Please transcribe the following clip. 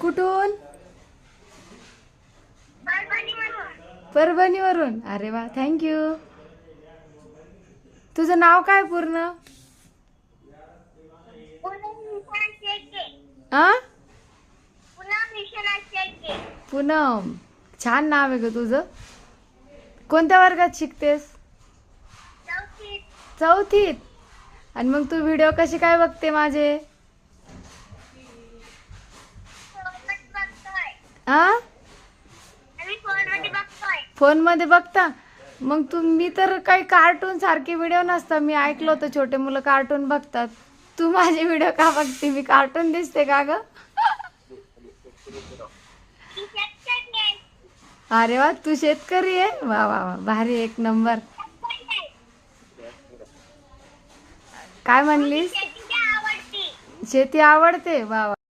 कुठून? परभणीवरून. अरे वा, थँक्यू. तुझं नाव काय पूर्ण? आ? पूनम. छान नाव आहे ग तुझं. कोणत्या वर्गात शिकतेस? चौथीत. आणि मग तू व्हिडिओ कशी काय बघते माझे? आ? फोन मध्ये बघता? मग मी तर काही कार्टून सारखे व्हिडिओ नसता. मी ऐकलं होतं छोटे मुलं कार्टून बघतात. तू माझे व्हिडिओ का बघते? मी कार्टून दिसते का ग? अरे वा, तू शेतकरी आहे. वा वा वा, भारी, एक नंबर. काय म्हणलीस? शेती आवडते. वा वा.